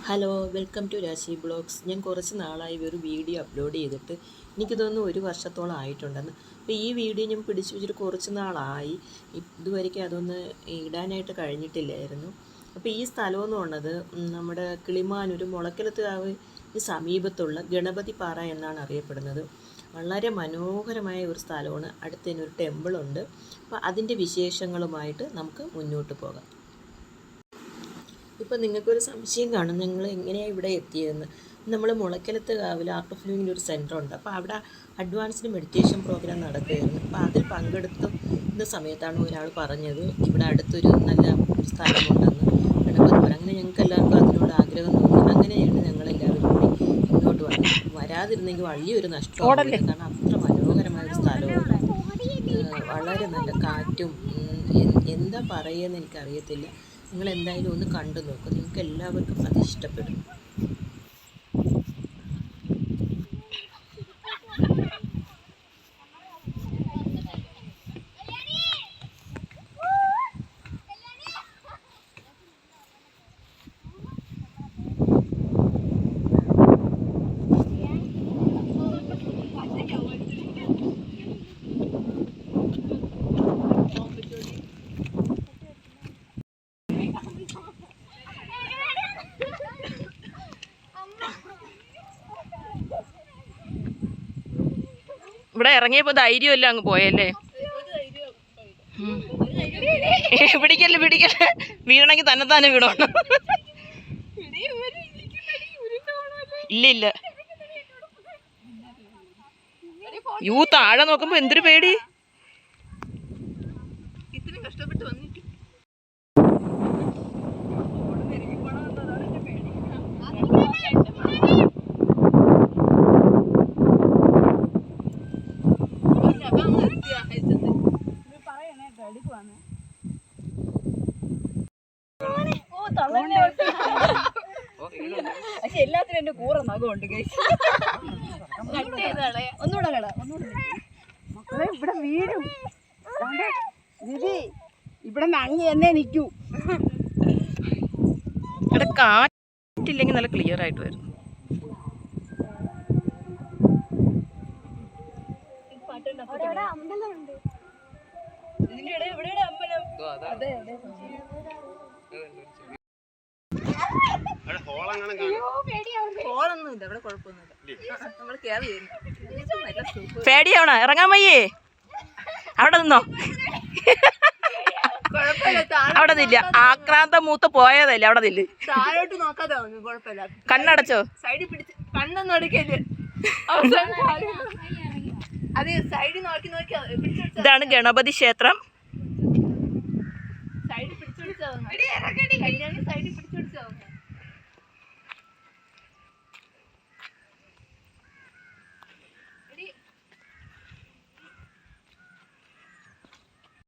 Hello, welcome to രാശി blogs. ഞാൻ കുറച്ച് നാളായി ഒരു വീഡിയോ അപ്ലോഡ് ചെയ്തിട്ട് എനിക്ക് തോന്നുന്നു 1 വർഷത്തോളം ആയിട്ടുണ്ടെന്ന്. അപ്പോൾ ഈ വീഡിയോ ഞാൻ പിടിച്ചു വെച്ചിട്ട് കുറച്ച് നാളായി. ഇതുവരെയ്ക്കും അതൊന്ന് ഇടാനായിട്ട് കഴിഞ്ഞിട്ടില്ലായിരുന്നു. അപ്പോൾ ഈ സ്ഥലമെന്ന് പറഞ്ഞത് നമ്മുടെ കിളിമാനൂർ മുളക്കലത്തുകാവിന് സമീപത്തുള്ള ഗണപതി പാറ എന്നാണ് അറിയപ്പെടുന്നത്. വളരെ മനോഹരമായ ഒരു സ്ഥലമാണ്. അടുത്ത് തന്നെ ഒരു ടെമ്പിളുണ്ട്. അപ്പോൾ അതിൻ്റെ വിശേഷങ്ങളുമായിട്ട് നമുക്ക് മുന്നോട്ട് പോകാം. ഇപ്പോൾ നിങ്ങൾക്കൊരു സംശയം കാണും, നിങ്ങൾ എങ്ങനെയാണ് ഇവിടെ എത്തിയതെന്ന്. നമ്മൾ മുളക്കലത്ത് കാവിൽ ആർട്ട് ഓഫ് ലിവിങ്ങിൻ്റെ ഒരു സെൻറ്റർ ഉണ്ട്. അപ്പോൾ അവിടെ അഡ്വാൻസ്ഡ് മെഡിറ്റേഷൻ പ്രോഗ്രാം നടക്കുകയായിരുന്നു. അപ്പോൾ അതിൽ പങ്കെടുത്ത സമയത്താണ് ഒരാൾ പറഞ്ഞത് ഇവിടെ അടുത്തൊരു നല്ല സ്ഥലമുണ്ടെന്ന്, ഗണപതിപുരം. അങ്ങനെ ഞങ്ങൾക്ക് എല്ലാവർക്കും അതിനോട് ആഗ്രഹം തോന്നി. അങ്ങനെയാണ് ഞങ്ങളെല്ലാവരും കൂടി മുന്നോട്ട് വന്നത്. വരാതിരുന്നെങ്കിൽ വലിയൊരു നഷ്ടമാണ്. കാരണം അത്ര മനോഹരമായ ഒരു സ്ഥലമാണ്. വളരെ നല്ല കാറ്റും എന്താ പറയുകയെന്ന് എനിക്കറിയത്തില്ല. നിങ്ങൾ എന്തായാലും ഒന്ന് കണ്ടു നോക്കും, നിങ്ങൾക്ക് എല്ലാവർക്കും അത് ഇഷ്ടപ്പെടും. ഇവിടെ ഇറങ്ങിയപ്പോൾ ധൈര്യമല്ല അങ്ങ് പോയല്ലേ. പിടിക്കല്ലേ വീണെങ്കിൽ തന്നെ വീണോണം. ഇല്ല താഴെ നോക്കുമ്പോ എന്തൊരു പേടി. കഷ്ടപ്പെട്ട് വന്നിട്ട് പക്ഷെ എല്ലാത്തിനും എന്റെ കൂറ നഖമുണ്ട്. ഒന്നുകൂടെ മക്കളെ ഇവിടെ വീഴും. ഇവിടെ അങ്ങ് എന്നെ നിൽക്കൂ. ഇവിടെ കാറ്റില്ലെങ്കിൽ നല്ല ക്ലിയർ ആയിട്ട് വരും. പേടിയാവണോ? ഇറങ്ങാൻ വയ്യേ? അവിടെ നിന്നോ? അവിടെ നില്ല. ആക്രാന്തം മൂത്ത് പോയതല്ലേ, അവിടെ നില്ല്. താഴോട്ട് നോക്കാതെ കണ്ണടച്ചോ? സൈഡിൽ പിടിച്ച് കണ്ണൊന്നും എടുക്കല്. അത് സൈഡിൽ നോക്കി ഇതാണ് ഗണപതി ക്ഷേത്രം. സൈഡിൽ പിടിച്ചു പിടിച്ചോ?